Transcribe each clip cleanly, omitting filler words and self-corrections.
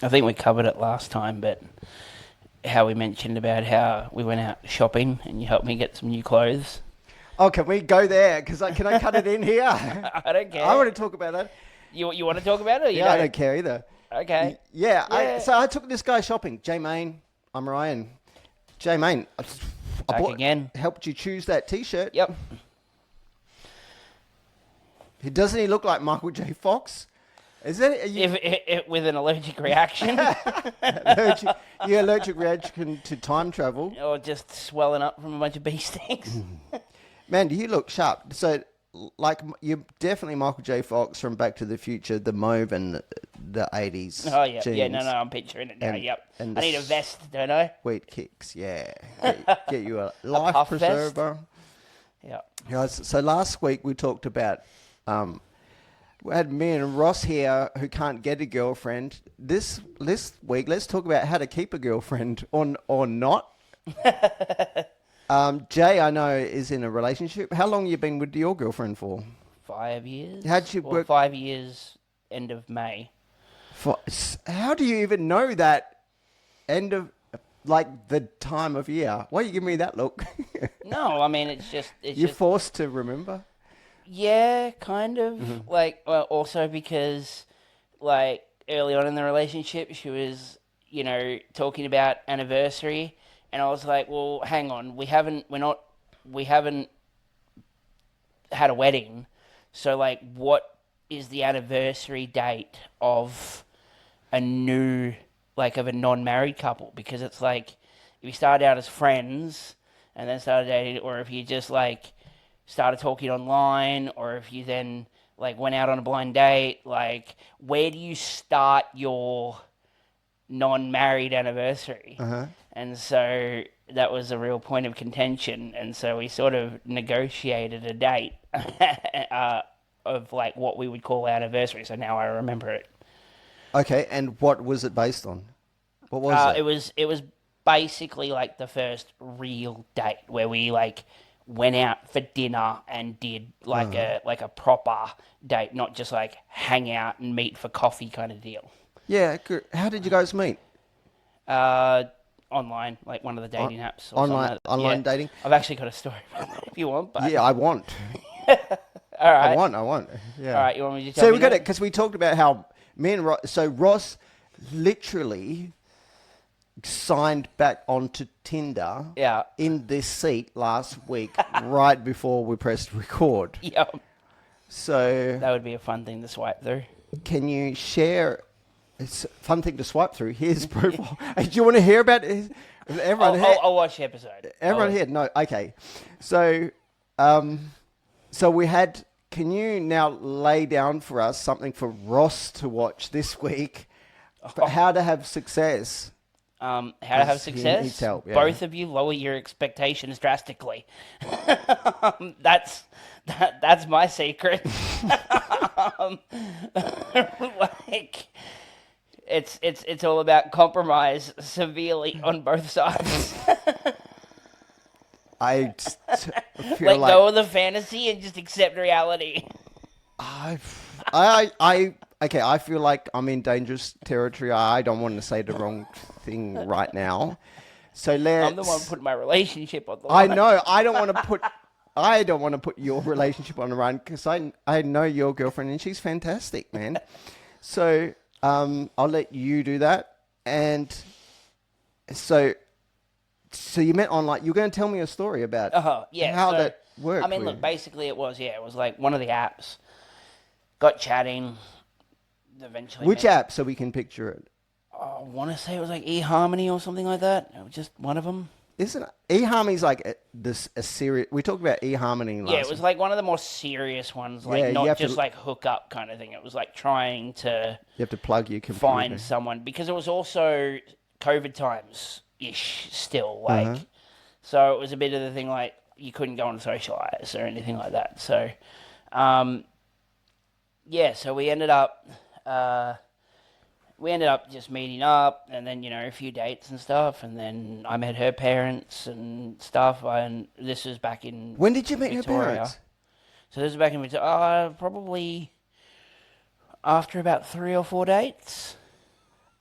I think we covered it last time, but how we mentioned about how we went out shopping and you helped me get some new clothes. Oh, can we go there? Because can I cut it in here? I don't care. I want to talk about that. You want to talk about it? Or you Yeah, I don't care either. Okay. Yeah. So I took this guy shopping. J Main, I'm Ryan. J Main, Back again. Helped you choose that T-shirt. Yep. Doesn't he look like Michael J. Fox? Is it? If with an allergic reaction. Allergic reaction to time travel. Or just swelling up from a bunch of bee stings. Man, you look sharp. So, like, you're definitely Michael J. Fox from Back to the Future, the mauve and the 80s. Oh, yeah. Jeans. Yeah, no, I'm picturing it now. Yep. And I need a vest, don't I? Sweet kicks, yeah. Get you a life puff preserver. Yeah. Guys, so last week we talked about... we had me and Ross here who can't get a girlfriend. This week, let's talk about how to keep a girlfriend or not. Jay, I know, is in a relationship. How long have you been with your girlfriend for? 5 years. How'd you work? 5 years, end of May. How do you even know that end of, like, the time of year? Why are you giving me that look? No, I mean, it's You're forced to remember? Yeah, kind of. Mm-hmm. Like, well, also because, like, early on in the relationship, she was, talking about anniversary, and I was like, well, hang on, we haven't had a wedding, so, like, what is the anniversary date of a new, like, of a non-married couple? Because it's like, if you started out as friends and then started dating, or if you just, like, started talking online, or if you then, like, went out on a blind date, like, where do you start your non-married anniversary? Uh-huh. And so that was a real point of contention, and so we sort of negotiated a date of, like, what we would call our anniversary, so now I remember it. Okay, and what was it based on? What was it? It was basically, like, the first real date where we, like, went out for dinner and did like a proper date, not just like hang out and meet for coffee kind of deal. Yeah, good. How did you guys meet? Online, like one of the dating apps. Or Online dating? I've actually got a story about that if you want. But... Yeah, I want. All right. I want. Yeah. All right, you want me to tell So me we got now? it, because we talked about how me and Ross literally signed back onto Tinder in this seat last week, right before we pressed record. Yeah. So that would be a fun thing to swipe through. Can you share? It's a fun thing to swipe through. His profile. Hey, do you want to hear about his? I'll watch the episode. Everyone here? No. Okay. So, we had. Can you now lay down for us something for Ross to watch this week? How to have success. How to have success? Needs help, yeah. Both of you lower your expectations drastically. That's my secret. Like, it's all about compromise severely on both sides. I feel Let like go of the fantasy and just accept reality. Okay, I feel like I'm in dangerous territory. I don't want to say the wrong thing right now. So I'm the one putting my relationship on the line. I know. I don't want to put your relationship on the line, because I know your girlfriend and she's fantastic, man. So I'll let you do that. And so you met online. You're going to tell me a story about how that worked. I mean, look, basically it was like one of the apps. Got chatting. Eventually, which app, so we can picture it? I want to say it was like eHarmony or something like that. It was just one of them. Isn't it? eHarmony's like a serious... We talked about eHarmony last Yeah, it was like one of the more serious ones, like not just like hook up kind of thing. It was like trying to... You have to plug your computer. Find someone, because it was also COVID times-ish still, like... So it was a bit of the thing, like, you couldn't go and socialise or anything like that. So, so we ended up just meeting up, and then, a few dates and stuff, and then I met her parents and stuff, and this was back in When did you meet Victoria. her parents? So this was back in Victoria, probably after about 3 or 4 dates.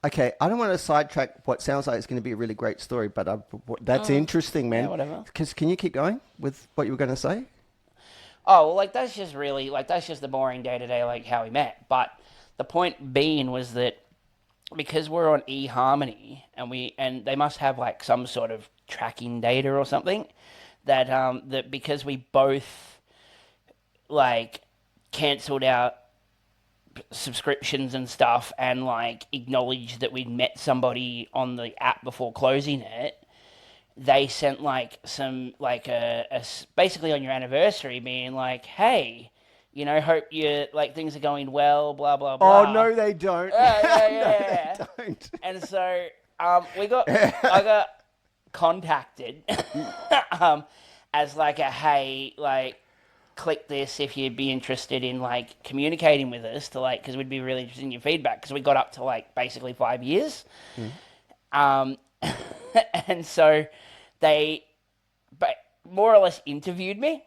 Okay, I don't want to sidetrack what sounds like it's going to be a really great story, but that's interesting, Yeah, man. whatever. Can you keep going with what you were going to say? Oh, well, like that's just really like that's just the boring day to day like how we met. But the point being was that because we're on eHarmony and they must have like some sort of tracking data or something that because we both like cancelled our subscriptions and stuff and like acknowledged that we'd met somebody on the app before closing it, they sent like some like basically on your anniversary being like, hey, hope you like things are going well, blah blah Oh blah. no, they don't. Yeah, No, yeah. they don't. And so I got contacted as like a hey, like click this if you'd be interested in like communicating with us to like because we'd be really interested in your feedback because we got up to like basically 5 years. Um, and so they more or less interviewed me.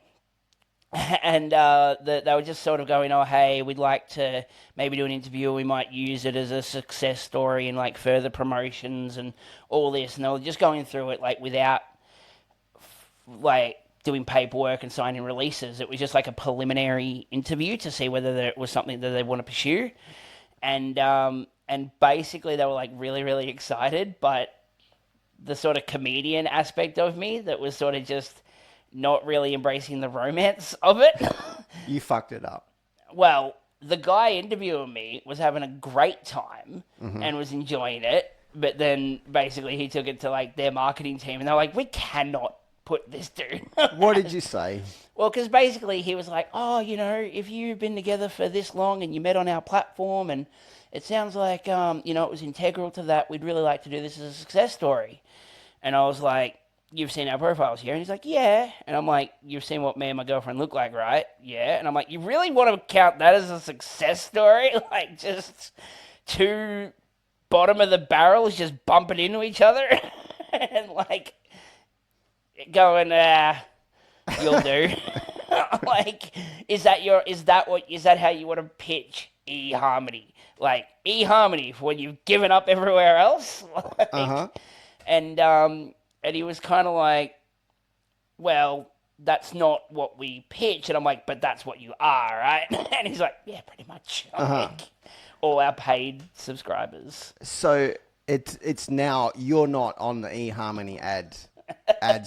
And they were just sort of going, oh, hey, we'd like to maybe do an interview. We might use it as a success story and like further promotions and all this. And they were just going through it like without like doing paperwork and signing releases. It was just like a preliminary interview to see whether it was something that they want to pursue. And basically they were like really, really excited, but the sort of comedian aspect of me that was sort of just not really embracing the romance of it. You fucked it up. Well, the guy interviewing me was having a great time and was enjoying it, but then basically he took it to like their marketing team and they're like, we cannot put this dude. What did you say? Well, because basically he was like, oh, if you've been together for this long and you met on our platform and it sounds like, it was integral to that, we'd really like to do this as a success story. And I was like, you've seen our profiles here? And he's like, yeah. And I'm like, you've seen what me and my girlfriend look like, right? Yeah. And I'm like, you really want to count that as a success story? Like just two bottom of the barrels just bumping into each other and like going, you'll do. Like, is that how you want to pitch eHarmony? Like eHarmony for when you've given up everywhere else? Like, and he was kind of like, well, that's not what we pitch. And I'm like, but that's what you are, right? And he's like, yeah, pretty much. Like, all our paid subscribers. So it's now you're not on the eHarmony ads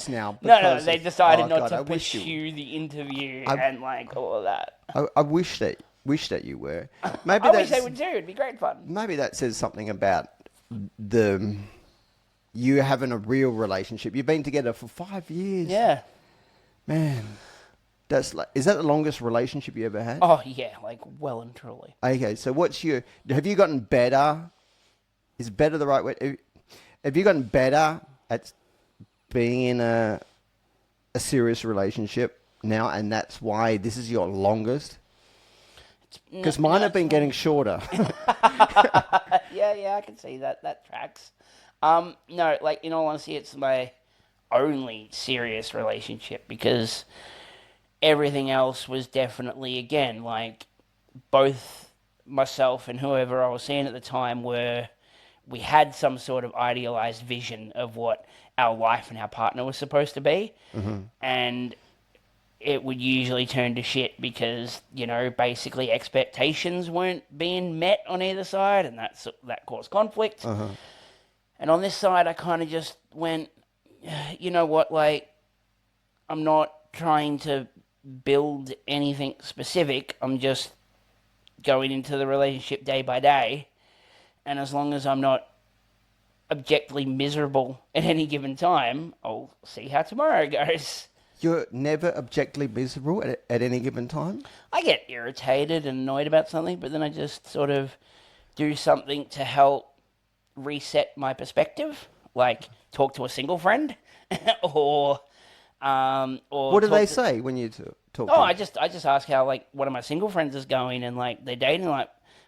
now. No, they decided not God, to pursue the interview and like all of that. I wish that you were. Maybe I wish they would too. It'd be great fun. Maybe that says something about you having a real relationship. You've been together for 5 years. Yeah. Man, is that the longest relationship you ever had? Oh yeah, like well and truly. Okay, so have you gotten better? Is better the right way? Have you gotten better at being in a serious relationship now, and that's why this is your longest? Because mine have been getting shorter. Yeah, I can see that. That tracks. No, like in all honesty, it's my only serious relationship because everything else was definitely, again, like both myself and whoever I was seeing at the time we had some sort of idealized vision of what our life and our partner was supposed to be. And it would usually turn to shit because, basically expectations weren't being met on either side and that caused conflict. And on this side, I kind of just went, you know what, like, I'm not trying to build anything specific. I'm just going into the relationship day by day. And as long as I'm not objectively miserable at any given time, I'll see how tomorrow goes. You're never objectively miserable at any given time? I get irritated and annoyed about something, but then I just sort of do something to help reset my perspective, like talk to a single friend, or what do they say when you talk? Oh, I just ask how like one of my single friends is going and like their dating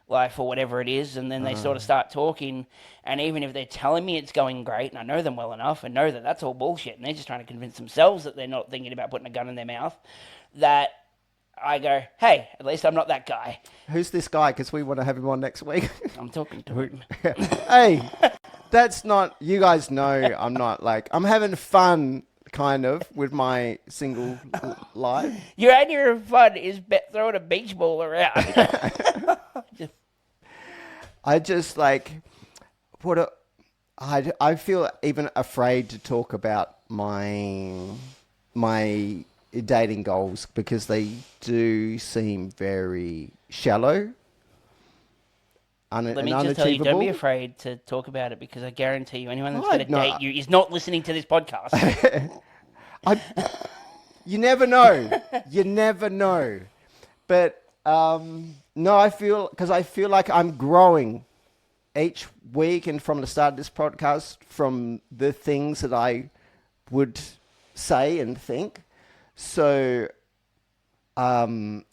life or whatever it is, and then they sort of start talking, and even if they're telling me it's going great and I know them well enough and know that that's all bullshit and they're just trying to convince themselves that they're not thinking about putting a gun in their mouth, that I go, hey, at least I'm not that guy. Who's this guy? Because we want to have him on next week. I'm talking to him. Hey, that's not. You guys know I'm not like. I'm having fun, kind of, with my single life. Your idea of fun is throwing a beach ball around. I just like I feel even afraid to talk about my dating goals because they do seem very shallow. Let me just tell you, don't be afraid to talk about it because I guarantee you, anyone that's going to date you is not listening to this podcast. You never know. You never know. But no, I feel like I'm growing each week, and from the start of this podcast, from the things that I would say and think. So I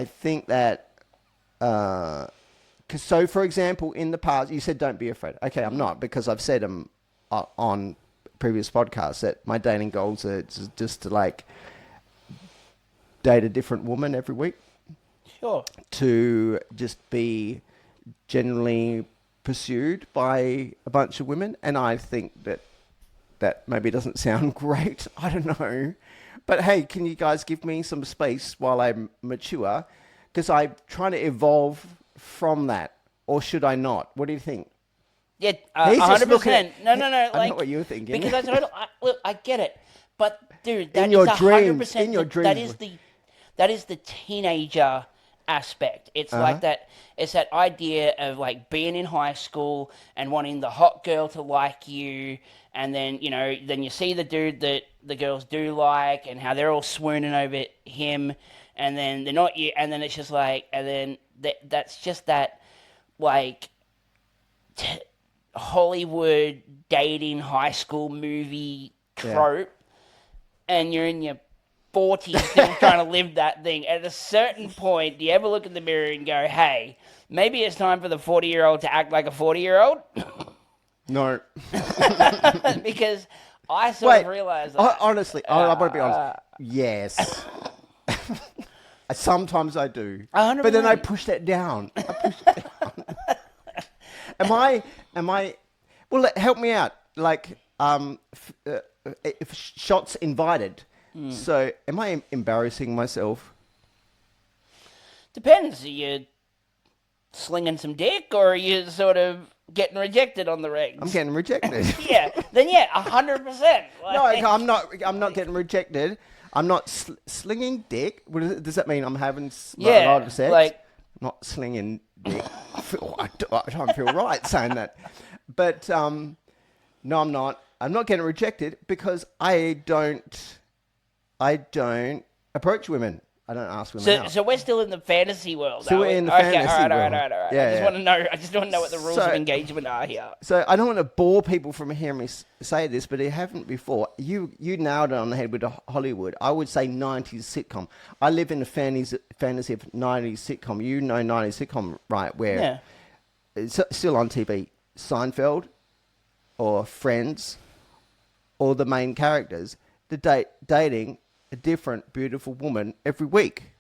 think that, so for example, in the past, you said don't be afraid. Okay, I'm not, because I've said on previous podcasts that my dating goals are just to like date a different woman every week. Sure. To just be generally pursued by a bunch of women. And I think that maybe doesn't sound great. I don't know. But hey, can you guys give me some space while I mature? Because I'm trying to evolve from that. Or should I not? What do you think? Yeah, 100%. No. I know what you're thinking. Because look, I get it. But, dude, that in your is 100%. Dreams, in your dreams. That is the teenager aspect. It's like that. It's that idea of like being in high school and wanting the hot girl to like you, and then then you see the dude that the girls do like, and how they're all swooning over him, and then they're not you, and then it's just like, and then that's just that like Hollywood dating high school movie trope, and you're in your 40s still trying to live that thing. At a certain point, do you ever look in the mirror and go, hey, maybe it's time for the 40-year-old to act like a 40-year-old? No. Because I sort of realized that. Honestly, I want to be honest. Yes. Sometimes I do. 100%. But then I push that down. Am I, well, help me out. Like, if shots invited. So, am I embarrassing myself? Depends. Are you slinging some dick, or are you sort of getting rejected on the rings? I'm getting rejected. Yeah. Then 100%. No, I'm not getting rejected. I'm not slinging dick. Does that mean I'm having a lot of sex? Like, not slinging dick. I don't feel right saying that. But no, I'm not. I'm not getting rejected because I don't approach women. I don't ask women out. So we're still in the fantasy world. So we're in the fantasy world. All right. Yeah, I just want to know what the rules of engagement are here. So I don't want to bore people from hearing me say this, but it haven't before. You nailed it on the head with Hollywood. I would say 90s sitcom. I live in the fantasy of 90s sitcom. You know 90s sitcom, right? Where it's still on TV. Seinfeld or Friends or the main characters. Dating a different beautiful woman every week.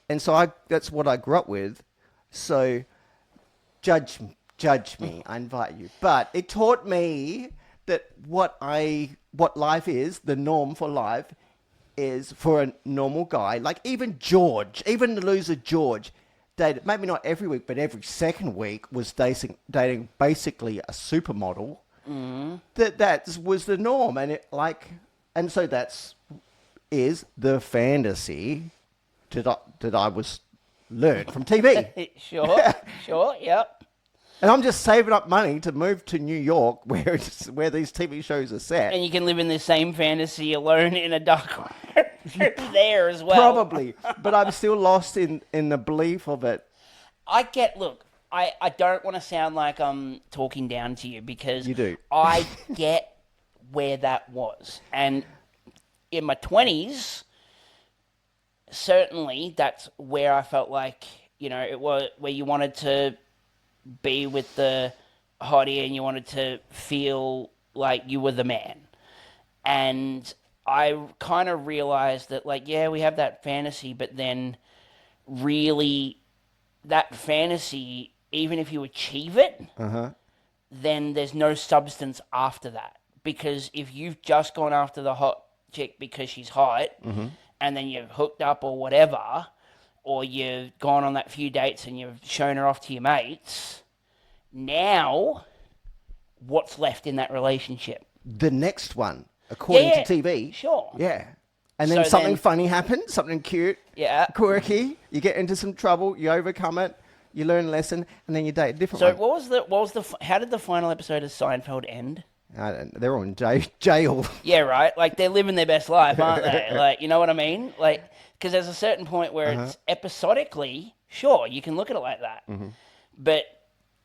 And so that's what I grew up with. So judge me, I invite you. But it taught me that what life is, the norm for life is for a normal guy, like even the loser George, dated, maybe not every week, but every second week was dating basically a supermodel. That was the norm. And so is the fantasy that I was learned from TV. Sure, yep. And I'm just saving up money to move to New York, where these TV shows are set. And you can live in the same fantasy alone in a dark room there as well. Probably, but I'm still lost in the belief of it. I don't want to sound like I'm talking down to you, because you do. I get where that was. And in my 20s, certainly that's where I felt like, it was where you wanted to be with the hottie and you wanted to feel like you were the man. And I kind of realized that, we have that fantasy, but then really that fantasy, even if you achieve it, then there's no substance after that. Because if you've just gone after the hot chick because she's hot, and then you've hooked up or whatever, or you've gone on that few dates and you've shown her off to your mates, now what's left in that relationship? The next one, according Yeah, to TV. sure. Yeah. And then So something then- funny happens, something cute, Yeah. quirky. You get into some trouble, you overcome it, you learn a lesson, and then you date a different So one. how did the final episode of Seinfeld end? They're all in jail. Yeah, right. Like they're living their best life, aren't they? Like, you know what I mean? Like, because there's a certain point where it's episodically, sure, you can look at it like that, but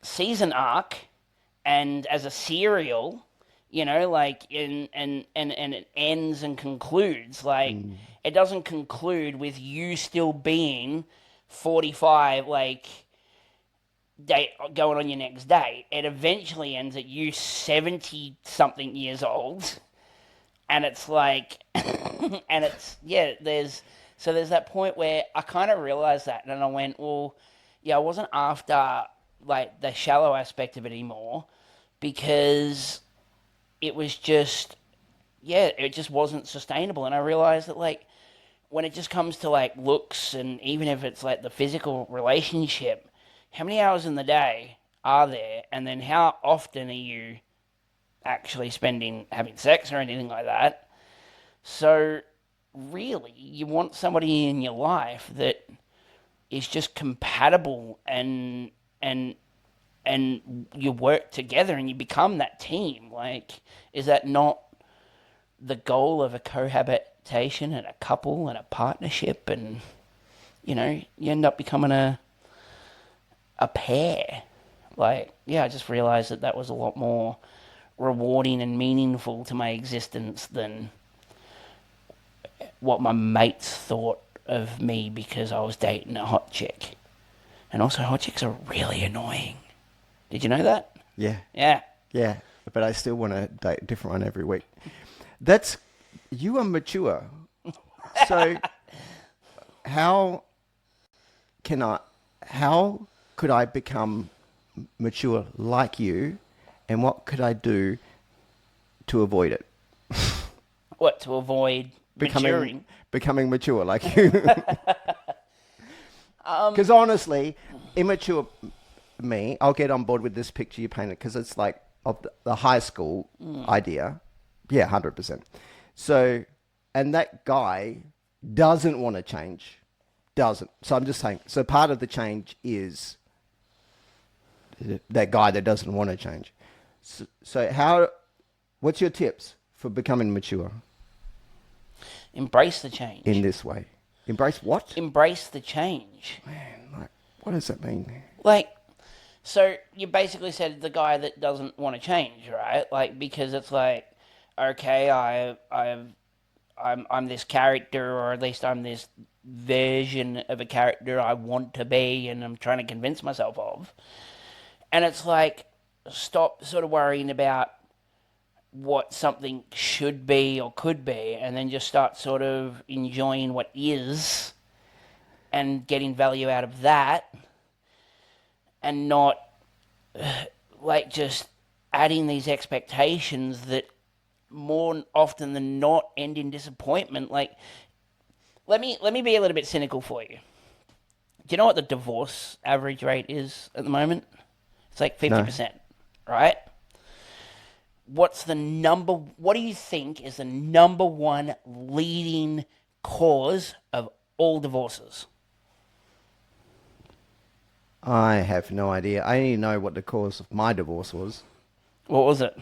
season arc and as a serial, you know, like and it ends and concludes. Like it doesn't conclude with you still being 45, like date going on your next date. It eventually ends at you 70 something years old, and it's like, and it's there's that point where I kind of realized that, and I went, well, yeah, I wasn't after like the shallow aspect of it anymore, because it was just, it just wasn't sustainable. And I realized that, like, when it just comes to, like, looks, and even if it's, like, the physical relationship, how many hours in the day are there? And then how often are you actually having sex or anything like that? So, really, you want somebody in your life that is just compatible, and you work together and you become that team. Like, is that not the goal of a cohabitation and a couple and a partnership? And, you know, you end up becoming a pair. Like, yeah, I just realized that was a lot more rewarding and meaningful to my existence than what my mates thought of me because I was dating a hot chick. And also, hot chicks are really annoying. Did you know that? Yeah. Yeah. Yeah. But I still want to date a different one every week. You are mature. So how could I become mature like you, and what could I do to avoid it? What, to avoid maturing? Becoming mature like you. Because honestly, immature me, I'll get on board with this picture you painted, because it's like of the high school idea. Yeah, 100%. So, and that guy doesn't want to change. Doesn't. So I'm just saying, so part of the change is that guy that doesn't want to change. So what's your tips for becoming mature? Embrace the change. In this way. Embrace what? Embrace the change. Man, like, what does that mean? Like, so you basically said the guy that doesn't want to change, right? Like, because it's like, okay, I'm this character, or at least I'm this version of a character I want to be, and I'm trying to convince myself of. And it's like, stop sort of worrying about what something should be or could be, and then just start sort of enjoying what is and getting value out of that, and not like just adding these expectations that more often than not end in disappointment. Like, let me be a little bit cynical for you. Do you know what the divorce average rate is at the moment? It's like 50%, right? What do you think is the number one leading cause of all divorces? I have no idea. I only know what the cause of my divorce was. What was it?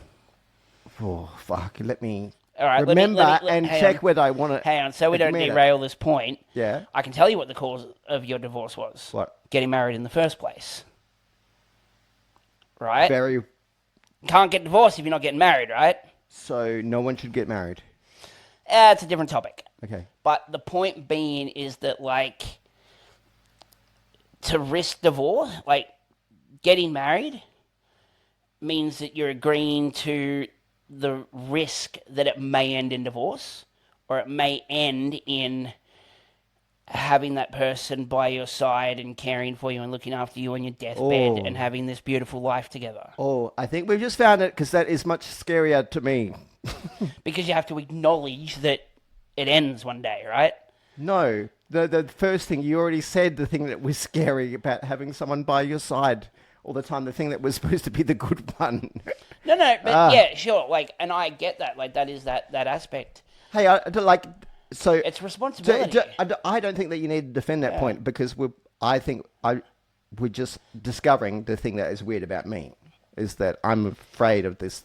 Oh, fuck. Let me All remember let me, and hang check on. whether I want to... Hang on, so we don't derail this point. Yeah. I can tell you what the cause of your divorce was. What? Getting married in the first place. Right? Very... Can't get divorced if you're not getting married, right? So no one should get married. It's a different topic. Okay. But the point being is that, like, to risk divorce, like, getting married means that you're agreeing to the risk that it may end in divorce, or it may end in having that person by your side and caring for you and looking after you on your deathbed and Oh, having this beautiful life together. oh, I think we've just found it because that is much scarier to me. Because you have to acknowledge that it ends one day, right? No, the first thing you already said, the thing that was scary about having someone by your side all the time, the thing that was supposed to be the good one. No, but Ah, yeah, sure. Like, and I get that. Like, that is that aspect. hey, like so. It's responsibility. I don't think that you need to defend that Yeah. point because we're just discovering the thing that is weird about me is that I'm afraid of this,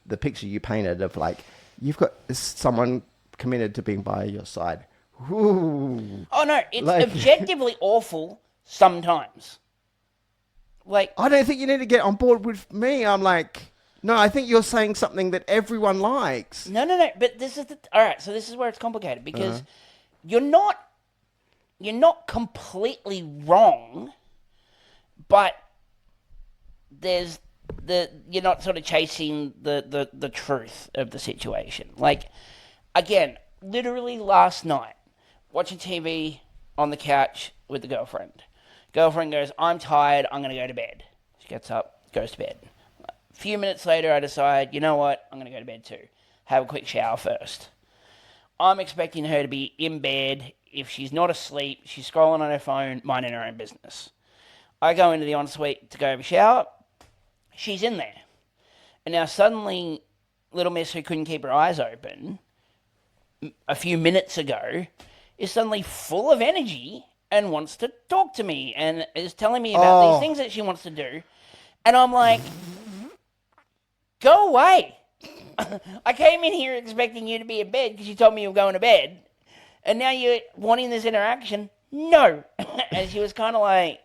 the picture you painted of like you've got someone committed to being by your side. Ooh, Oh no, it's like objectively awful sometimes. Like, I don't think you need to get on board with me. I'm like, no, I think you're saying something that everyone likes. no. But this is all right. So this is where it's complicated because you're not completely wrong, but there's you're not sort of chasing the truth of the situation. Like, again, literally last night, watching TV on the couch with the girlfriend. Girlfriend goes, I'm tired, I'm going to go to bed. She gets up, goes to bed. A few minutes later, I decide, you know what, I'm going to go to bed too. Have a quick shower first. I'm expecting her to be in bed. If she's not asleep, she's scrolling on her phone, minding her own business. I go into the ensuite to go have a shower. She's in there. And now suddenly, little miss who couldn't keep her eyes open a few minutes ago is suddenly full of energy and wants to talk to me and is telling me about these things that she wants to do. And I'm like, go away. I came in here expecting you to be in bed because you told me you were going to bed. And now you're wanting this interaction? No. And she was kind of like,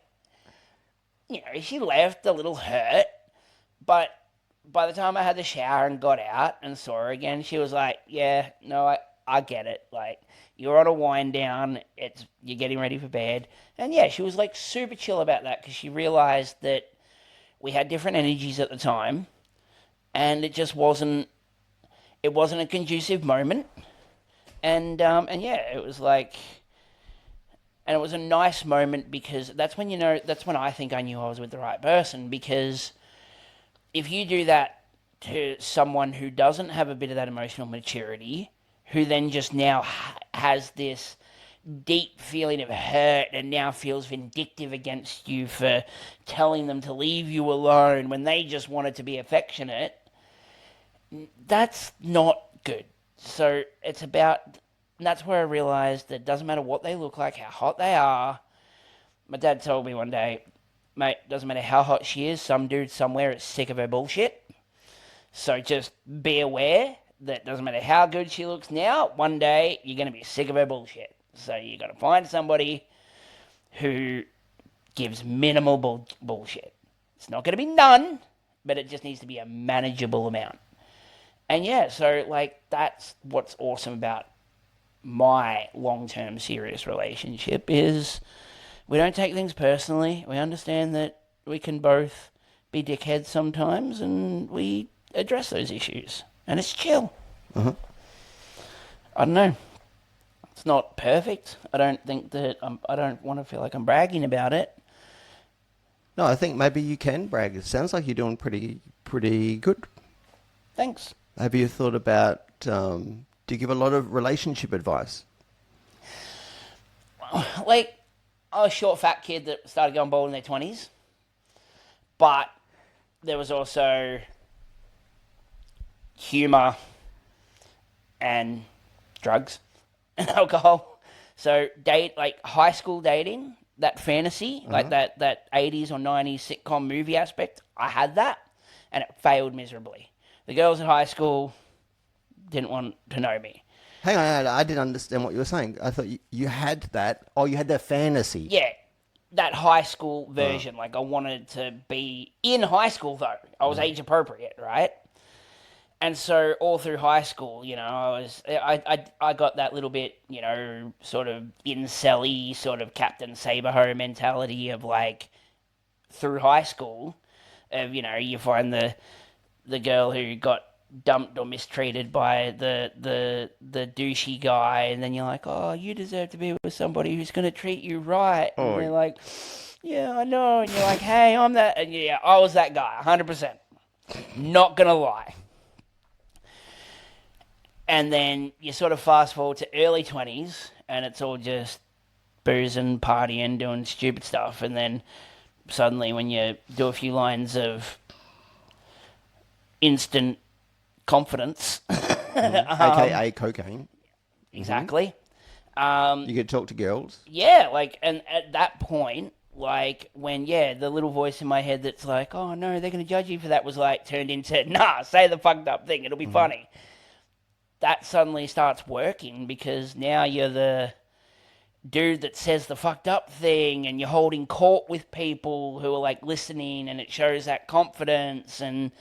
she left a little hurt. But by the time I had the shower and got out and saw her again, she was like, yeah, no, I get it. Like, you're on a wind down. You're getting ready for bed. And yeah, she was like super chill about that because she realized that we had different energies at the time. And it just wasn't a conducive moment. And yeah, it was like, and it was a nice moment because that's when I think I knew I was with the right person, because if you do that to someone who doesn't have a bit of that emotional maturity, who then just now has this deep feeling of hurt and now feels vindictive against you for telling them to leave you alone when they just wanted to be affectionate, that's not good. So it's about, that's where I realized that it doesn't matter what they look like, how hot they are. My dad told me one day, mate, doesn't matter how hot she is, some dude somewhere is sick of her bullshit. So just be aware that doesn't matter how good she looks now, one day you're going to be sick of her bullshit. So you got to find somebody who gives minimal bullshit. It's not going to be none, but it just needs to be a manageable amount. And yeah, so like that's what's awesome about my long-term serious relationship is we don't take things personally. We understand that we can both be dickheads sometimes, and we address those issues. And it's chill. Uh-huh. I don't know. It's not perfect. I don't think that I don't want to feel like I'm bragging about it. No, I think maybe you can brag. It sounds like you're doing pretty good. Thanks. Have you thought about, do you give a lot of relationship advice? Like, I was a short, fat kid that started going bald in their 20s. But there was also humour and drugs and alcohol. So high school dating, that fantasy, like that 80s or 90s sitcom movie aspect, I had that, and it failed miserably. The girls at high school didn't want to know me. Hang on, I didn't understand what you were saying. I thought you had that. Oh, you had that fantasy. Yeah, that high school version. Like, I wanted to be in high school, though. I was age appropriate, right? And so all through high school, I got that little bit, sort of incel-y, sort of Captain Saberho mentality of like, through high school, of, you find the girl who got dumped or mistreated by the douchey guy, and then you're like, oh, you deserve to be with somebody who's going to treat you right, and Oh, they're like, yeah, I know, and you're like, hey, I'm that, and yeah, I was that guy, 100%, not gonna lie. And then you sort of fast forward to early 20s, and it's all just boozing, partying, doing stupid stuff, and then suddenly when you do a few lines of instant confidence, aka cocaine. exactly. You could talk to girls. Yeah, like, and at that point, like, when, yeah, the little voice in my head that's like, oh no, they're going to judge you for that was like turned into, nah, say the fucked up thing, it'll be funny. That suddenly starts working because now you're the dude that says the fucked up thing and you're holding court with people who are like listening, and it shows that confidence, and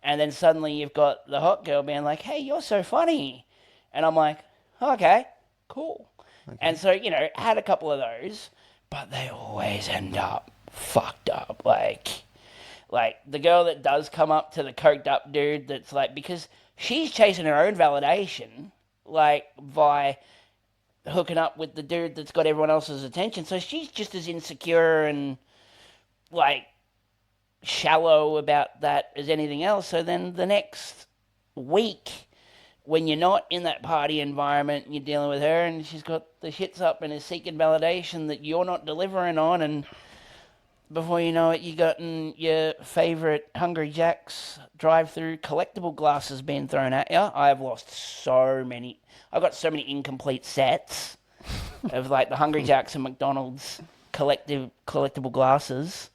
then suddenly you've got the hot girl being like, hey, you're so funny, and I'm like, okay, cool. And so, you know, had a couple of those, but they always end up fucked up. Like the girl that does come up to the coked up dude that's like, because she's chasing her own validation, like, by hooking up with the dude that's got everyone else's attention. So she's just as insecure and, like, shallow about that as anything else. So then the next week, when you're not in that party environment and you're dealing with her and she's got the shits up and is seeking validation that you're not delivering on, and before you know it, you got your favourite Hungry Jack's drive-through collectible glasses being thrown at you. I've lost so many. I've got so many incomplete sets of like the Hungry Jack's and McDonald's collectible glasses.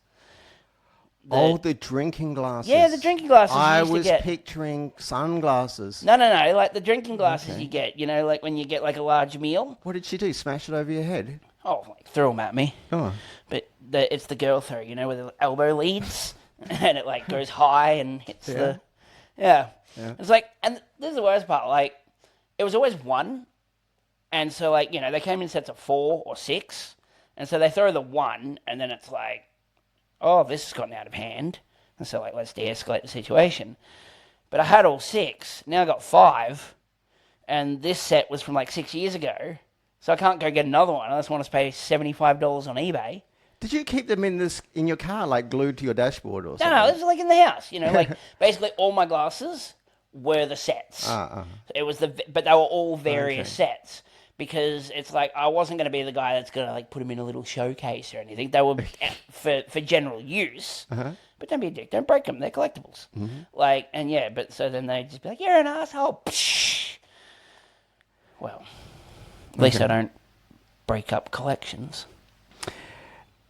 The drinking glasses. Yeah, the drinking glasses I you used was to get. picturing sunglasses. No, like the drinking glasses you get, you know, like when you get like a large meal. What did she do? Smash it over your head? Oh, like throw them at me. Oh. But it's the girl throw, you know, where the elbow leads and it like goes high and hits the... Yeah. It's like, and this is the worst part, like, it was always one. And so, like, you know, they came in sets of 4 or 6. And so they throw the 1 and then it's like, oh, this has gotten out of hand. And so, like, let's de-escalate the situation. But I had all 6. Now I got 5. And this set was from, like, 6 years ago. So I can't go get another one unless I want to pay $75 on eBay. Did you keep them in your car, like glued to your dashboard or something? No, this is like in the house. You know, like, basically all my glasses were the sets. It was but they were all various sets. Because it's like, I wasn't going to be the guy that's going to, like, put them in a little showcase or anything. They were for general use. But don't be a dick. Don't break them. They're collectibles. Like, and yeah, but so then they'd just be like, you're an asshole. Psh. Well, at least I don't break up collections.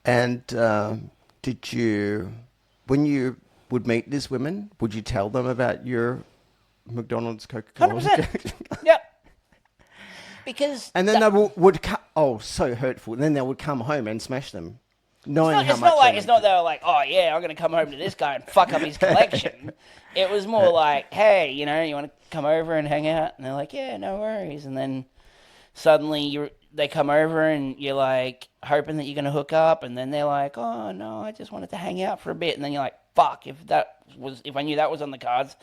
And did you, when you would meet these women, would you tell them about your McDonald's Coca-Cola? 100%. Yep. Because and then they would so hurtful. And then they would come home and smash them, knowing how much. It's not they were like, oh yeah, I'm gonna come home to this guy and fuck up his collection. It was more like, hey, you know, you want to come over and hang out? And they're like, yeah, no worries. And then suddenly they come over and you're like hoping that you're gonna hook up, and then they're like, oh no, I just wanted to hang out for a bit. And then you're like, fuck, if I knew that was on the cards,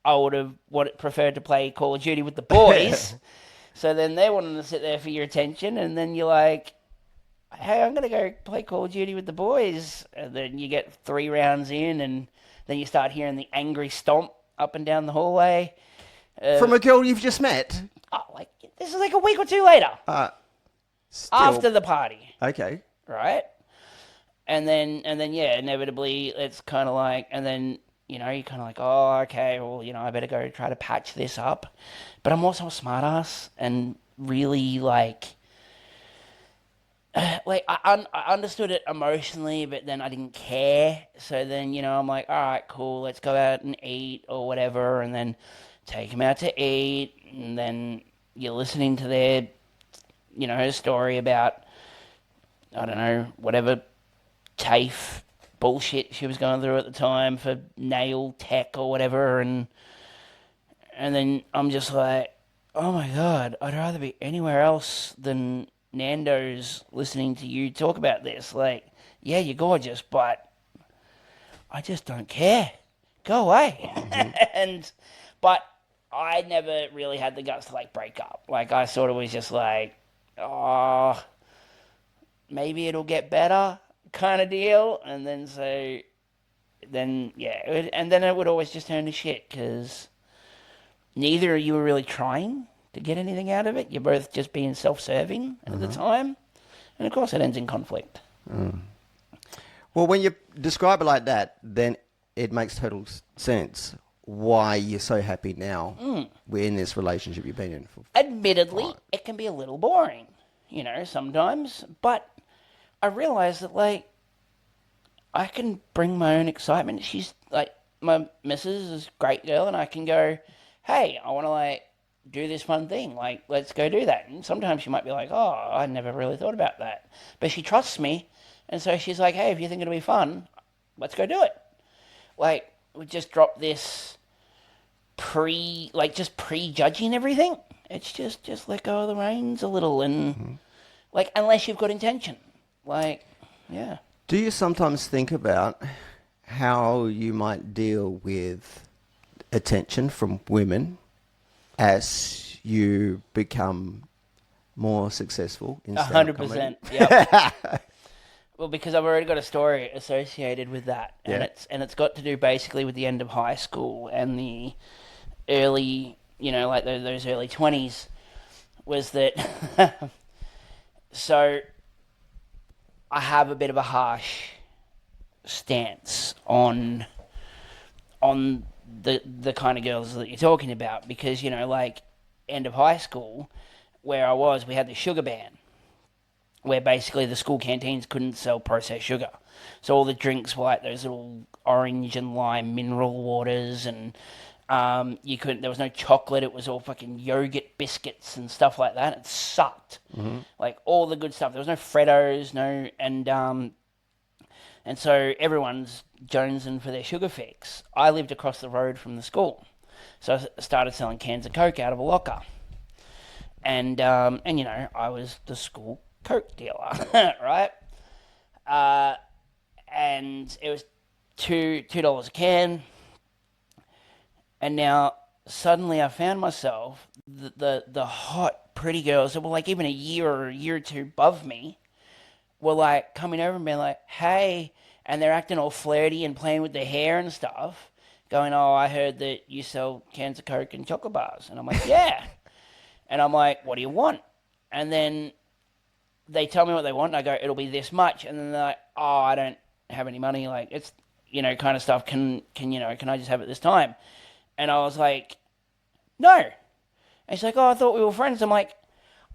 I would have preferred to play Call of Duty with the boys. So then they're wanting to sit there for your attention, and then you're like, hey, I'm going to go play Call of Duty with the boys. And then you get 3 rounds in, and then you start hearing the angry stomp up and down the hallway. From a girl you've just met? Oh, like, this is like a week or 2 later. Still. After the party. Okay. Right? And then, yeah, inevitably, it's kind of like, and then, you know, you're kind of like, oh, okay, well, you know, I better go try to patch this up. But I'm also a smartass and really, like I understood it emotionally, but then I didn't care. So then, you know, I'm like, all right, cool, let's go out and eat or whatever, and then take them out to eat, and then you're listening to their, you know, story about, I don't know, whatever TAFE bullshit she was going through at the time for nail tech or whatever, and then I'm just like, oh my God, I'd rather be anywhere else than Nando's listening to you talk about this. Like, yeah, you're gorgeous, but I just don't care. go away. But I never really had the guts to like break up. Like I sort of was just like, oh, maybe it'll get better kind of deal. And then and then it would always just turn to shit because neither of you were really trying to get anything out of it. You're both just being self-serving at the time. And of course it ends in conflict. Well, when you describe it like that, then it makes total sense why you're so happy now we're in this relationship you've been in for. Admittedly, it can be a little boring, sometimes. But I realize that, like, I can bring my own excitement. She's, like, my missus is a great girl, and I can go, hey, I want to, like, do this fun thing. Like, let's go do that. And sometimes she might be like, oh, I never really thought about that. But she trusts me, and so she's like, hey, if you think it'll be fun, let's go do it. Like, we just drop this prejudging everything. It's just let go of the reins a little and, like, unless you've got intention. Like, yeah. Do you sometimes think about how you might deal with attention from women as you become more successful in stand-up 100%. Yeah. Well, because I've already got a story associated with that, and it's got to do basically with the end of high school and the early, like those early 20s, was that. So, I have a bit of a harsh stance on the kind of girls that you're talking about, because like end of high school, where I was, we had the sugar ban, where basically the school canteens couldn't sell processed sugar. So all the drinks were like those little orange and lime mineral waters, and there was no chocolate. It was all fucking yogurt biscuits and stuff like that. It sucked. Like all the good stuff. There was no Freddos, and so everyone's jonesing for their sugar fix. I lived across the road from the school, so I started selling cans of Coke out of a locker. And I was the school Coke dealer, right? And it was $2 a can. And now suddenly I found myself the hot, pretty girls that were like even a year or two above me were like coming over and being like, hey, and they're acting all flirty and playing with their hair and stuff, going, oh, I heard that you sell cans of Coke and chocolate bars. And I'm like, yeah. And I'm like, what do you want? And then they tell me what they want, and I go, it'll be this much. And then they're like, oh, I don't have any money. Like, it's, kind of stuff. Can I just have it this time? And I was like, no. And she's like, oh, I thought we were friends. I'm like,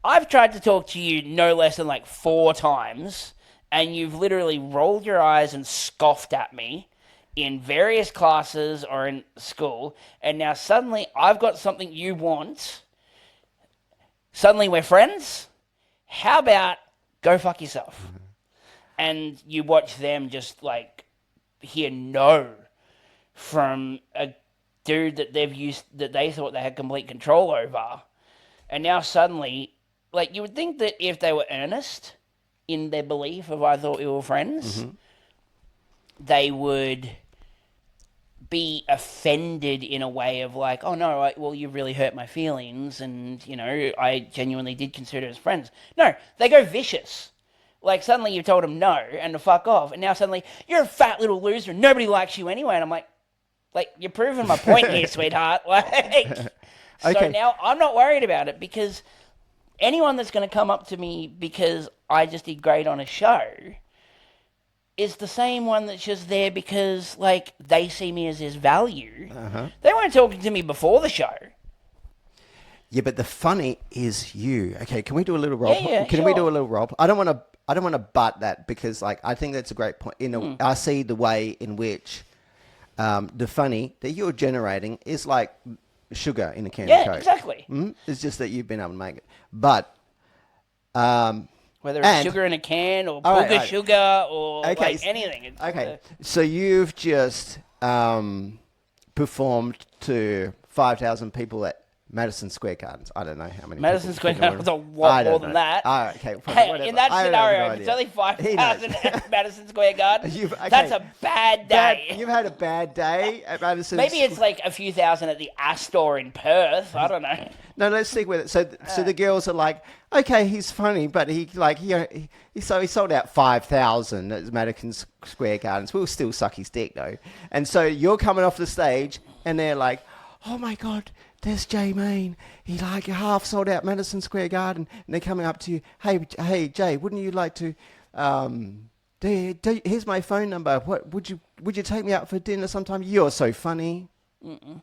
I've tried to talk to you no less than like 4 times, and you've literally rolled your eyes and scoffed at me in various classes or in school, and now suddenly I've got something you want. Suddenly we're friends? How about go fuck yourself? And you watch them just like hear no from a dude that they thought they had complete control over. And now suddenly, like, you would think that if they were earnest in their belief of I thought we were friends, they would be offended in a way of like, oh no, well, you really hurt my feelings, and I genuinely did consider us friends. No, they go vicious. Like, suddenly you told them no and to fuck off, and now suddenly you're a fat little loser and nobody likes you anyway. And I'm like, you're proving my point here, sweetheart. So now I'm not worried about it, because anyone that's going to come up to me because I just did great on a show is the same one that's just there because, like, they see me as his value. They weren't talking to me before the show. Yeah, but the funny is you. Okay, can we do a little role? Yeah, can we do a little role? I don't want to butt that, because, like, I think that's a great point. I see the way in which the funny that you're generating is like sugar in a can of Coke. Yeah, exactly. It's just that you've been able to make it. But whether it's sugar in a can or booger sugar or like anything. So you've just performed to 5,000 people at Madison Square Gardens. I don't know how many. Madison Square people Garden's a lot more than that. Okay, Hey, whatever. in that I have scenario, no if it's idea. only He knows. 5,000 at Madison Square Garden, Okay. that's a bad day. You've had a bad day at Madison. Maybe it's like a few thousand at the Astor in Perth. I don't know. No, let's stick with it. So the girls are like, okay, he's funny, but he sold out 5,000 at Madison Square Gardens. We'll still suck his dick though. And so you're coming off the stage, and they're like, oh my god, there's Jay Main. He like half sold out Madison Square Garden, and they're coming up to you. Hey Jay, wouldn't you like to? Here's my phone number. What would you take me out for dinner sometime? You're so funny. Mm-mm.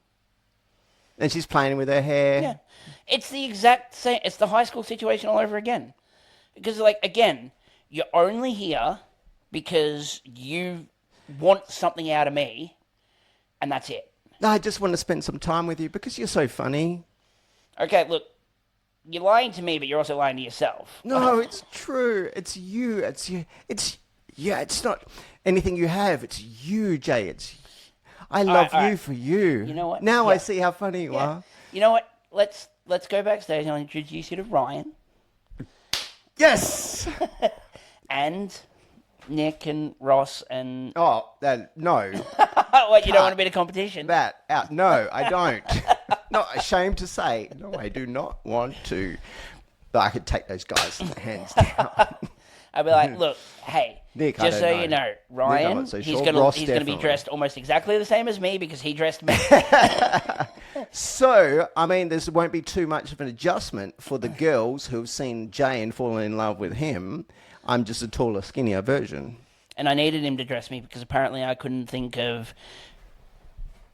And she's playing with her hair. Yeah, it's the exact same. It's the high school situation all over again. Because like again, you're only here because you want something out of me, and that's it. No, I just want to spend some time with you because you're so funny. Okay, look, you're lying to me, but you're also lying to yourself. No, it's true. It's you. It's you. It's not anything you have. It's you, Jay. I love you for you. You know what? Now I see how funny you are. You know what? Let's go backstage and I'll introduce you to Ryan. Yes. And Nick and Ross and... Oh, no. What, you don't want to be in a competition? That out. No, I don't. Not ashamed to say. No, I do not want to. But I could take those guys' hands down. I'd be like, look, hey, Nick, just so you know, Ryan, so he's sure. gonna be dressed almost exactly the same as me because he dressed me. So, I mean, there won't be too much of an adjustment for the girls who've seen Jay and fallen in love with him. I'm just a taller, skinnier version. And I needed him to dress me because apparently I couldn't think of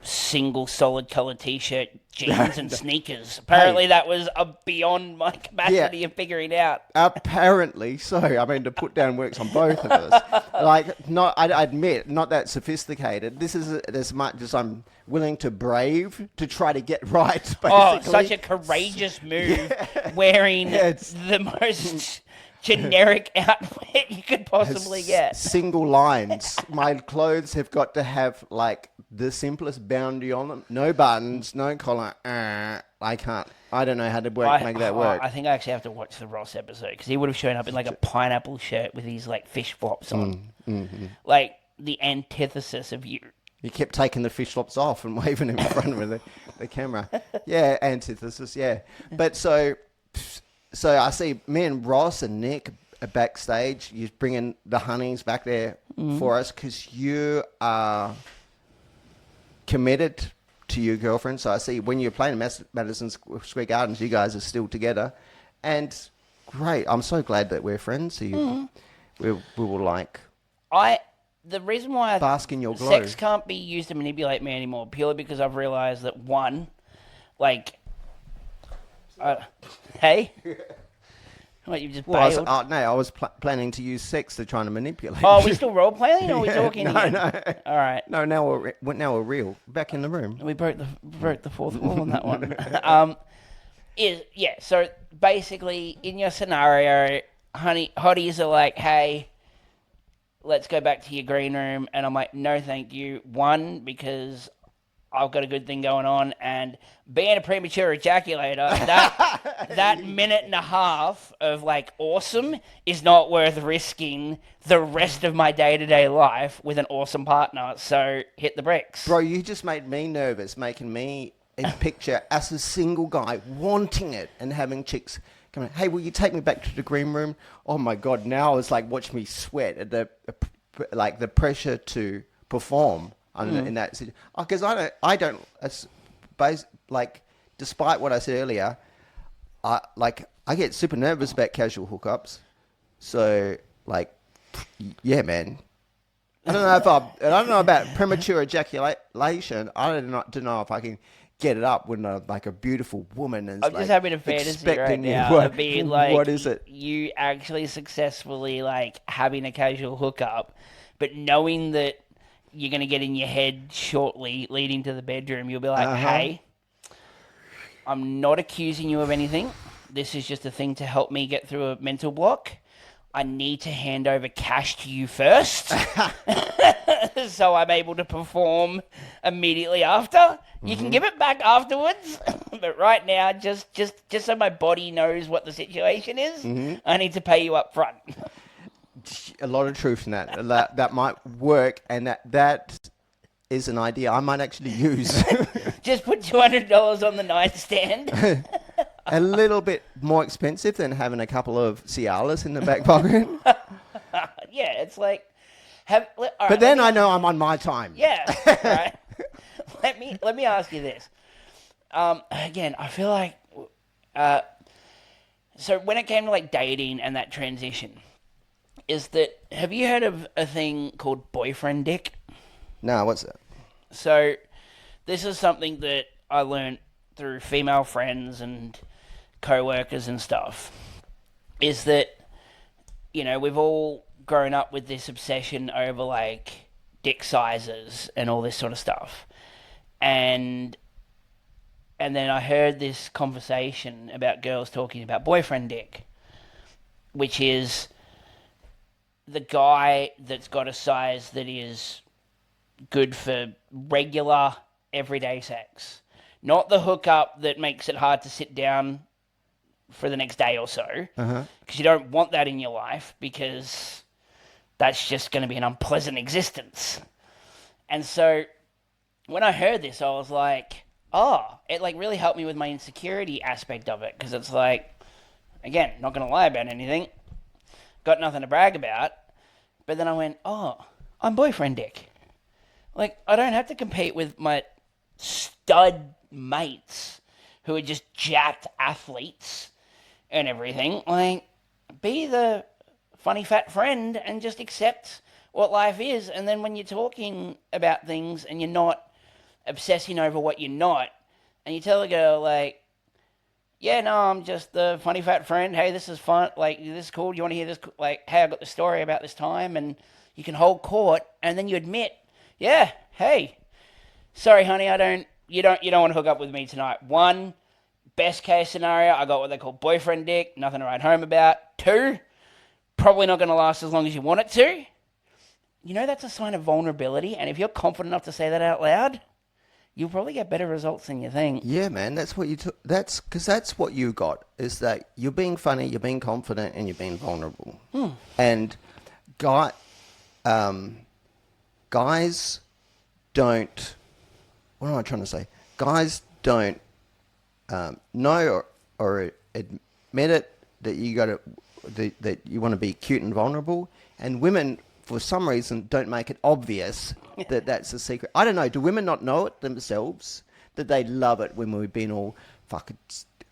single solid colored t-shirt, jeans and sneakers. Apparently that was beyond my capacity of figuring out. Apparently so. I mean, to put down works on both of us. I admit, not that sophisticated. This is as much as I'm willing to brave to try to get right, basically. Oh, such a courageous move, wearing the most generic outfit you could possibly get. Single lines. My clothes have got to have, like, the simplest boundary on them. No buttons, no collar. I can't. I don't know how to make that work. I think I actually have to watch the Ross episode because he would have shown up in like a pineapple shirt with these like fish flops on. Mm-hmm. Like the antithesis of you. He kept taking the fish flops off and waving in front of the camera. Yeah, antithesis, yeah. But so I see me and Ross and Nick are backstage. You're bringing the honeys back there for us because you are committed to your girlfriend. So I see when you're playing Madison Square Gardens, you guys are still together. And great. I'm so glad that we're friends. So we will like... The reason why bask in your glow. Sex can't be used to manipulate me anymore, purely because I've realised that one, like... hey? What, you just bailed? I was planning to use sex to try and manipulate. Oh, are we still role-playing, or are we talking again? No. All right. No, now we're real. Back in the room. We broke the fourth wall on that one. So basically, in your scenario, hotties are like, hey, let's go back to your green room. And I'm like, no, thank you. One, because I've got a good thing going on, and being a premature ejaculator, that minute and a half of like awesome is not worth risking the rest of my day-to-day life with an awesome partner. So hit the bricks. Bro, you just made me nervous, making me picture as a single guy wanting it and having chicks coming, hey, will you take me back to the green room? Oh my God, now it's like watch me sweat at the pressure to perform. In that situation, because I don't, despite what I said earlier, I get super nervous about casual hookups. So, yeah, man. I don't know about premature ejaculation. I don't know if I can get it up when a beautiful woman is. I'm just having a fantasy right now of being like, what is it? You actually successfully having a casual hookup, but knowing that you're going to get in your head shortly leading to the bedroom. You'll be like, hey, I'm not accusing you of anything. This is just a thing to help me get through a mental block. I need to hand over cash to you first, so I'm able to perform immediately after. You can give it back afterwards, but right now, just so my body knows what the situation is, I need to pay you up front. A lot of truth in that. That might work, and that is an idea I might actually use. Just put $200 on the nightstand. A little bit more expensive than having a couple of Cialis in the back pocket. Yeah, it's like... But then I know I'm on my time. Yeah, right. Let me ask you this. Again, I feel like... so when it came to like dating and that transition, have you heard of a thing called boyfriend dick? No, what's that? So this is something that I learned through female friends and co-workers and stuff, is that, we've all grown up with this obsession over like dick sizes and all this sort of stuff. And then I heard this conversation about girls talking about boyfriend dick, which is the guy that's got a size that is good for regular, everyday sex. Not the hookup that makes it hard to sit down for the next day or so. Because you don't want that in your life, because that's just going to be an unpleasant existence. And so when I heard this, I was like, it like really helped me with my insecurity aspect of it. Because it's like, again, not going to lie about anything. Got nothing to brag about. But then I went, I'm boyfriend dick. Like, I don't have to compete with my stud mates who are just jacked athletes and everything. Like, be the funny fat friend and just accept what life is. And then when you're talking about things and you're not obsessing over what you're not, and you tell a girl, like, yeah, no, I'm just the funny fat friend. Hey, this is fun. Like, this is cool. You want to hear this? Like, hey, I got the story about this time, and you can hold court, and then you admit, yeah, hey, sorry, honey, you don't want to hook up with me tonight. 1, best case scenario, I got what they call boyfriend dick, nothing to write home about. 2, probably not going to last as long as you want it to. That's a sign of vulnerability, and if you're confident enough to say that out loud, you'll probably get better results than you think. Yeah, man, that's what that's what you got, is that you're being funny, you're being confident, and you're being vulnerable. And guys don't. What am I trying to say? Guys don't know or admit it that that you want to be cute and vulnerable, and women, for some reason, don't make it obvious that that's a secret. I don't know. Do women not know it themselves, that they love it when we've been all fucking...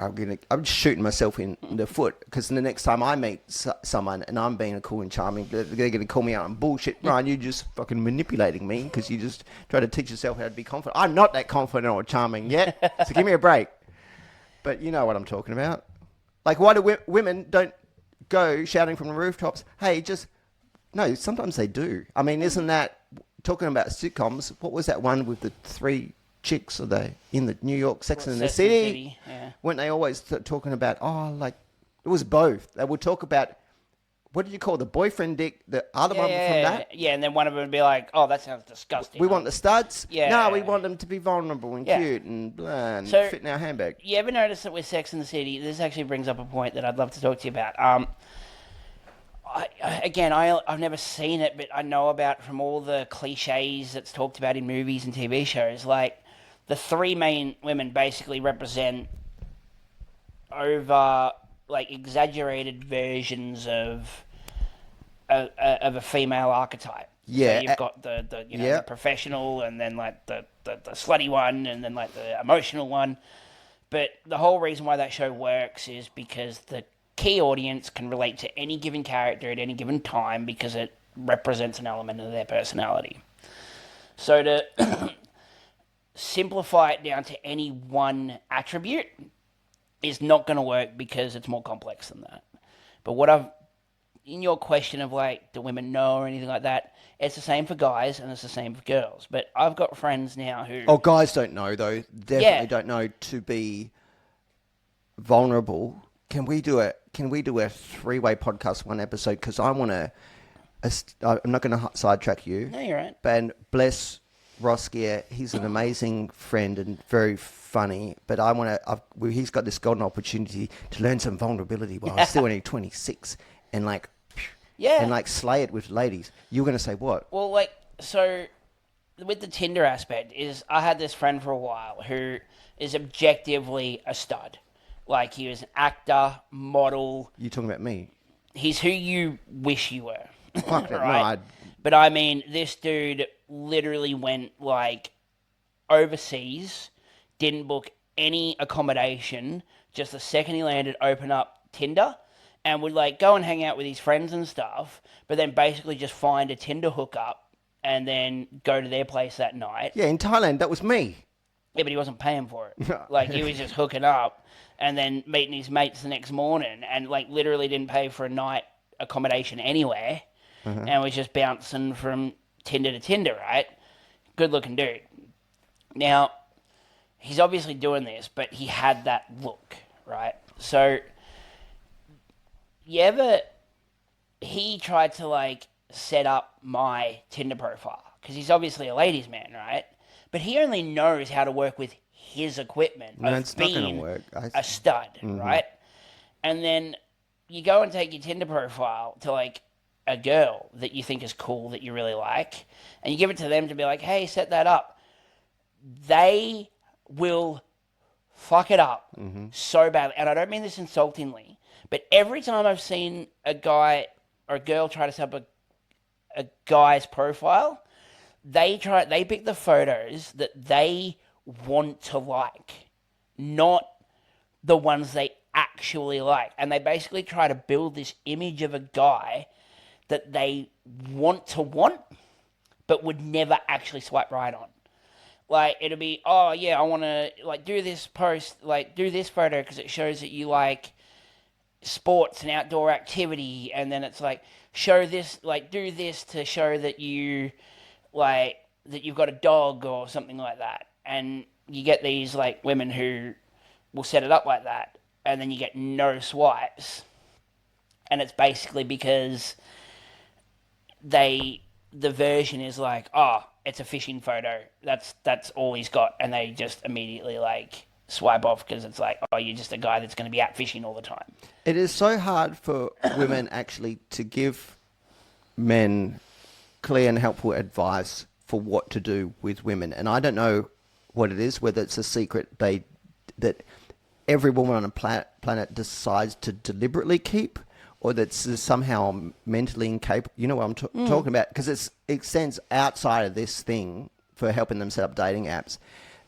I'm shooting myself in the foot, because the next time I meet someone and I'm being cool and charming, they're going to call me out on bullshit. Ryan, you're just fucking manipulating me because you just try to teach yourself how to be confident. I'm not that confident or charming yet, so give me a break. But you know what I'm talking about. Like, why do women don't go shouting from the rooftops, hey, just... No, sometimes they do. I mean, isn't that... Talking about sitcoms, what was that one with the 3 chicks? Are they in the New York Sex and the City? Yeah. Weren't they always talking about, it was both. They would talk about, what did you call the boyfriend dick? The other one from that? Yeah, and then one of them would be like, that sounds disgusting. We want the studs? Yeah. No, we want them to be vulnerable and cute and blah, and fit in our handbag. You ever notice that with Sex and the City, this actually brings up a point that I'd love to talk to you about. I've never seen it, but I know about from all the cliches that's talked about in movies and TV shows. Like, the 3 main women basically represent exaggerated versions of a female archetype. Yeah. So you've got the professional, and then like the slutty one, and then like the emotional one. But the whole reason why that show works is because the key audience can relate to any given character at any given time, because it represents an element of their personality. So to simplify it down to any one attribute is not going to work, because it's more complex than that. But in your question of like, do women know or anything like that, it's the same for guys and it's the same for girls. But I've got friends now who... Guys don't know, though. Definitely don't know to be vulnerable Can we do a 3-way podcast, one episode? Because I want to. I'm not going to sidetrack you. No, you're right. And bless Ross Gear. He's an amazing friend and very funny. But I want to. He's got this golden opportunity to learn some vulnerability while I'm still only 26, and like, Yeah. and like slay it with ladies. You're going to say what? Well, like, so with the Tinder aspect is I had this friend for a while who is objectively a stud. Like, he was an actor, model. You talking about me? He's who you wish you were. Fuck it, right? no. But I mean, this dude literally went like overseas, didn't book any accommodation. Just the second he landed, open up Tinder, and would like go and hang out with his friends and stuff. But then basically just find a Tinder hookup and then go to their place that night. Yeah, in Thailand, that was me. Yeah, but he wasn't paying for it. Like, he was just hooking up and then meeting his mates the next morning, and like literally didn't pay for a night accommodation anywhere. And was just bouncing from Tinder to Tinder, right? Good looking dude. Now, he's obviously doing this, but he had that look, right? So, he tried to like set up my Tinder profile because he's obviously a ladies' man, right? But he only knows how to work with his equipment No, of it's not going being to work. a stud, right? And then you go and take your Tinder profile to like a girl that you think is cool, that you really like, and you give it to them to be like, hey, set that up. They will fuck it up so badly. And I don't mean this insultingly, but every time I've seen a guy or a girl try to set up a guy's profile, they pick the photos that they want to like, not the ones they actually like. And they basically try to build this image of a guy that they want, but would never actually swipe right on. Like, it'll be, oh yeah, I want to like do this post, like do this photo because it shows that you like sports and outdoor activity, and then it's like show this, like do this to show that you like that you've got a dog or something like that. And you get these like women who will set it up like that, and then you get no swipes, and it's basically because the version is like, oh, it's a fishing photo. That's all he's got, and they just immediately like swipe off because it's like, oh, you're just a guy that's going to be out fishing all the time. It is so hard for women actually to give men clear and helpful advice for what to do with women, and I don't know what it is, whether it's a secret that every woman on the planet decides to deliberately keep, or that's somehow mentally incapable. You know what I'm talking about? Because it extends outside of this thing for helping them set up dating apps.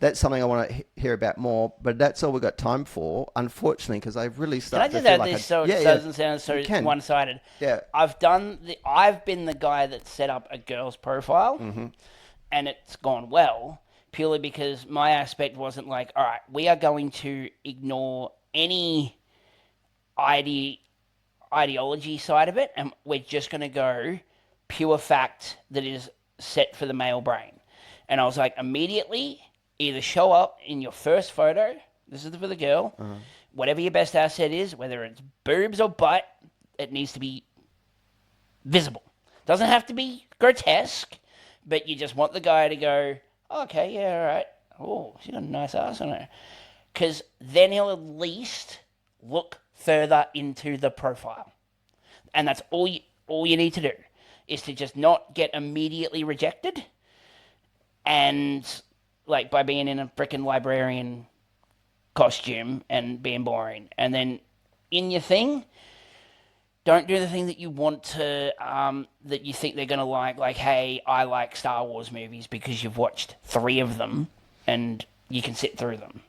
That's something I want to hear about more, but that's all we've got time for, unfortunately, because I've really started to feel like this so it doesn't sound so one-sided? Yeah. I've been the guy that set up a girl's profile, and it's gone well, purely because my aspect wasn't like, all right, we are going to ignore any ideology side of it, and we're just going to go pure fact that is set for the male brain. And I was like, immediately, either show up in your first photo, this is for the girl, whatever your best asset is, whether it's boobs or butt, it needs to be visible. Doesn't have to be grotesque, but you just want the guy to go, oh, okay, yeah, all right. Oh, she's got a nice ass on her. Because then he'll at least look further into the profile. And that's all you need to do, is to just not get immediately rejected, and like by being in a freaking librarian costume and being boring. And then in your thing, don't do the thing that you want to, that you think they're going to like, hey, I like Star Wars movies because you've watched 3 of them and you can sit through them.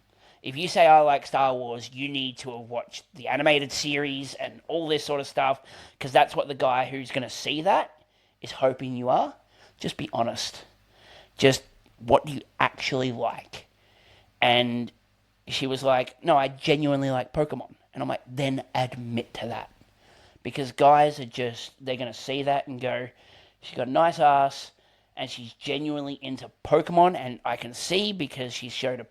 If you say I like Star Wars, you need to have watched the animated series and all this sort of stuff, because that's what the guy who's going to see that is hoping you are. Just be honest. Just, what do you actually like? And she was like, no, I genuinely like Pokemon. And I'm like, then admit to that. Because guys are just, they're going to see that and go, she's got a nice ass, and she's genuinely into Pokemon, and I can see because she showed a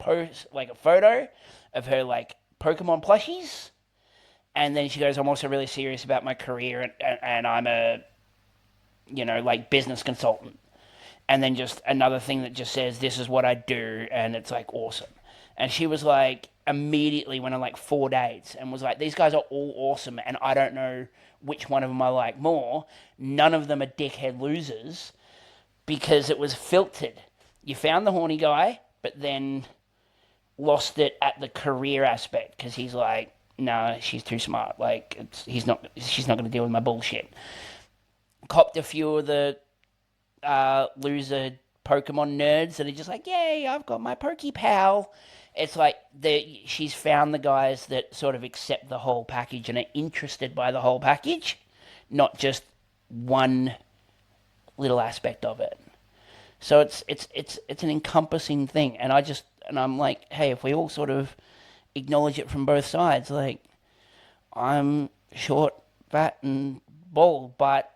photo of her like Pokemon plushies, And then she goes, I'm also really serious about my career, and I'm a, like business consultant. And then just another thing that just says, this is what I do, and it's like awesome. And she was like, immediately went on like 4 dates and was like, these guys are all awesome, and I don't know which one of them I like more. None of them are dickhead losers because it was filtered. You found the horny guy, but then lost it at the career aspect because he's like, no, she's too smart. Like, she's not going to deal with my bullshit. Copped a few of the loser Pokemon nerds that are just like, yay, I've got my Pokepal. It's like she's found the guys that sort of accept the whole package and are interested by the whole package, not just one little aspect of it. So it's an encompassing thing, and I'm like, hey, if we all sort of acknowledge it from both sides, like, I'm short, fat, and bald, but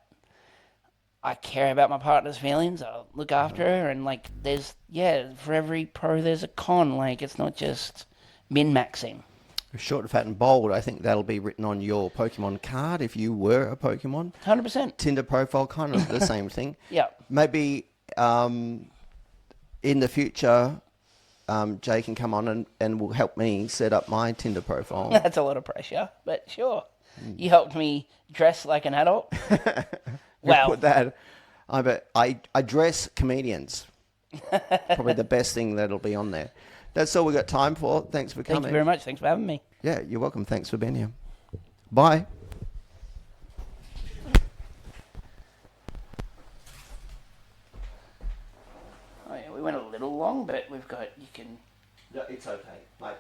I care about my partner's feelings. I'll look after her, and like, for every pro there's a con. Like, it's not just min-maxing. Short, fat, and bold. I think that'll be written on your Pokemon card if you were a Pokemon. 100%. Tinder profile, kind of the same thing. Yeah. Maybe in the future, Jay can come on and will help me set up my Tinder profile. That's a lot of pressure, but sure. You helped me dress like an adult. Well, put that. I dress comedians. Probably the best thing that'll be on there. That's all we got time for. Thanks for coming. Thank you very much. Thanks for having me. Yeah, you're welcome. Thanks for being here. Bye. Oh yeah, we went a little long, but you can. No, it's okay, mate.